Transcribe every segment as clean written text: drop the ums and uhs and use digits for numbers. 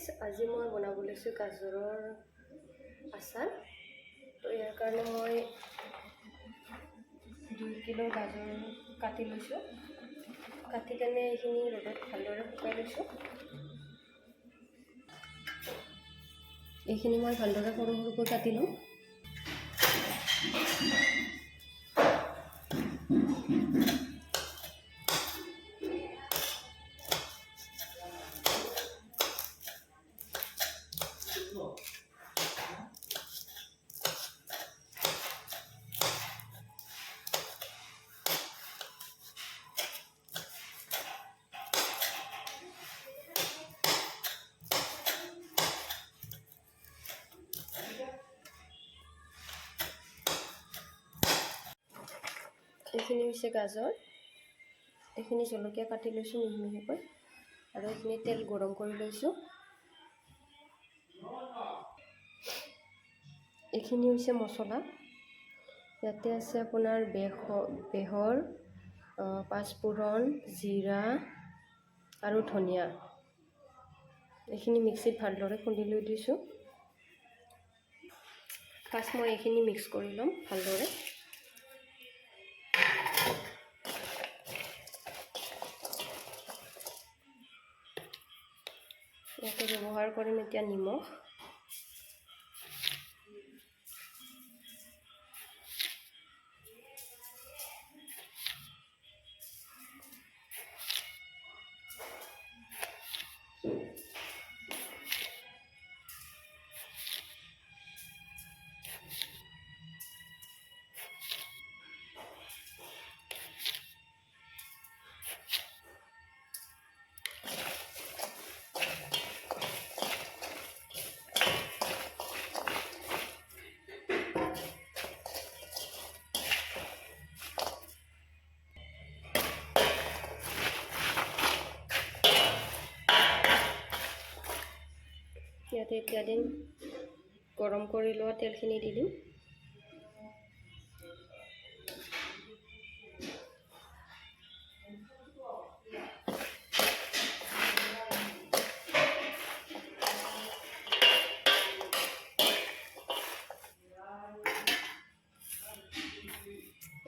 Guys, আজি মই বনাব লৈছোঁ গাজৰৰ আচাৰ। তো ইয়াৰ কাৰণে মই 2 কিলো গাজৰ কাটি লৈছোঁ। কাটি কেনে এইখিনি ৰ'দত ভালদৰে শুকাই লৈছোঁ। এইখিনি মই ভালদৰে সৰু সৰুকৈ কাটি লওঁ। এইখিনি হৈছে গাজৰ। এইখিনি জলকীয়া কাটি লৈছোঁ মিহি মিহিকৈ, আৰু এইখিনি তেল গৰম কৰি লৈছোঁ। এইখিনি হৈছে মছলা। ইয়াতে আছে আপোনাৰ বেহৰ, পাঁচফোৰণ, জিৰা আৰু ধনিয়া। এইখিনি মিক্সিত ভালদৰে খুন্দি লৈ দিছোঁ। ফাৰ্ষ্ট মই এইখিনি মিক্স কৰি ল'ম ভালদৰে। ইয়াতে ব্যৱহাৰ কৰিম এতিয়া নিমখ। ইয়াতে এতিয়া দিম গৰম কৰি লোৱা তেলখিনি দি দিম।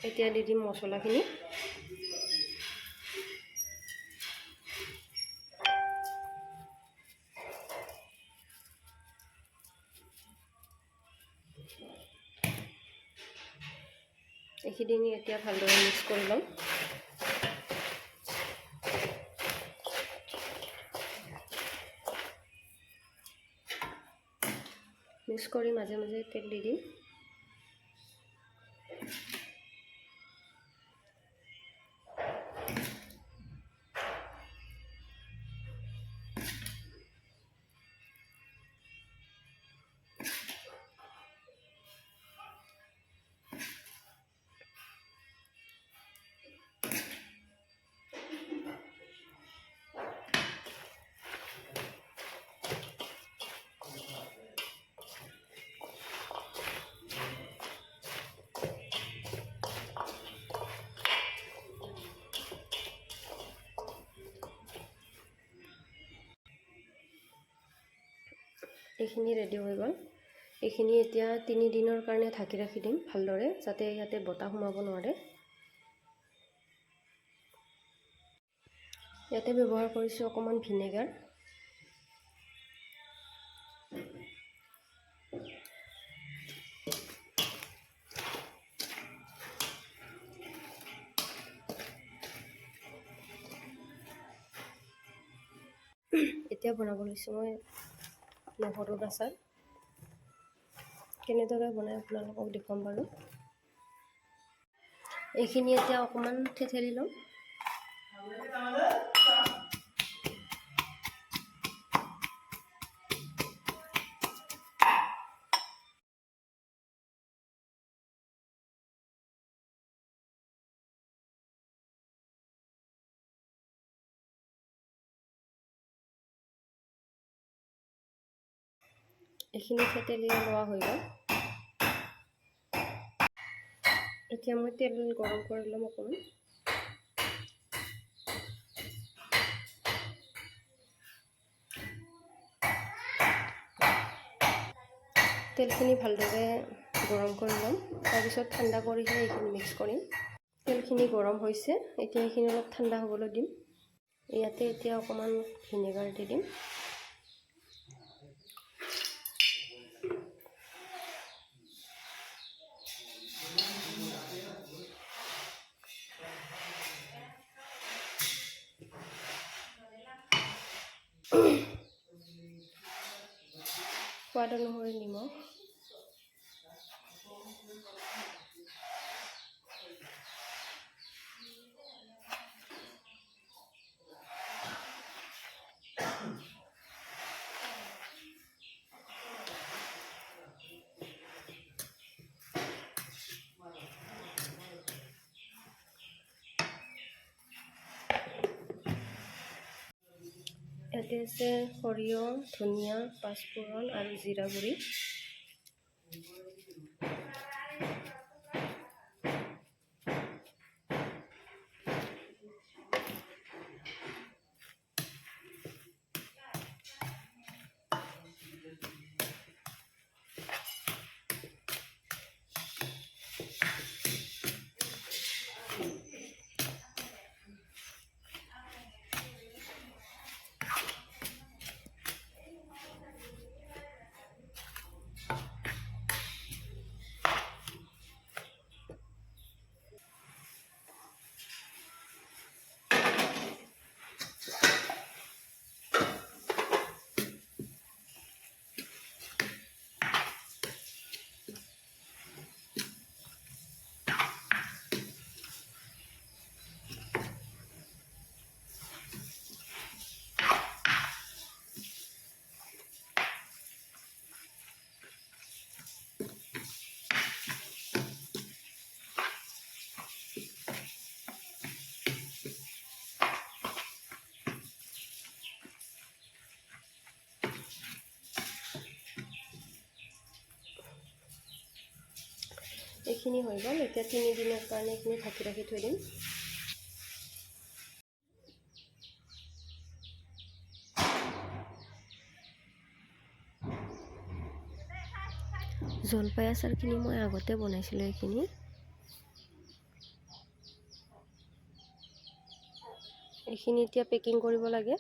এতিয়া দি দিম মছলাখিনি। এইখিনি এতিয়া ভালদৰে মিক্স কৰি ল'ম। মিক্স কৰি মাজে মাজে তেল দি দিম। এইখিনি ৰেডি হৈ গ'ল। এইখিনি এতিয়া 3 দিনৰ কাৰণে ঢাকি ৰাখি দিম ভালদৰে, যাতে ইয়াতে বতাহ সোমাব নোৱাৰে। ইয়াতে ব্যৱহাৰ কৰিছোঁ অকণমান ভিনেগাৰ। এতিয়া বনাব লৈছোঁ মই নহৰুৰ আচাৰ। কেনেদৰে বনাই আপোনালোকক দেখুৱাম বাৰু। এইখিনি এতিয়া অকণমান থেঠেলি ল'ম। এইখিনি থেতেলি লোৱা হৈ গ'ল। এতিয়া মই তেল গৰম কৰি ল'ম অকণমান। তেলখিনি ভালদৰে গৰম কৰি ল'ম, তাৰপিছত ঠাণ্ডা কৰিহে এইখিনি মিক্স কৰিম। তেলখিনি গৰম হৈছে, এতিয়া এইখিনি অলপ ঠাণ্ডা হ'বলৈ দিম। ইয়াতে এতিয়া অকণমান ভিনেগাৰ দি দিম। সোৱাদ অনুসৰি নিমখ, ইয়াতে আছে সৰিয়হ, ধনিয়া, পাঁচফোৰণ আৰু জিৰা গুড়ি। এইখিনি হৈ গ'ল। এতিয়া 3 দিনৰ কাৰণে এইখিনি ঢাকি ৰাখি থৈ দিম। জলপাই আচাৰখিনি মই আগতে বনাইছিলোঁ। এইখিনি এতিয়া পেকিং কৰিব লাগে।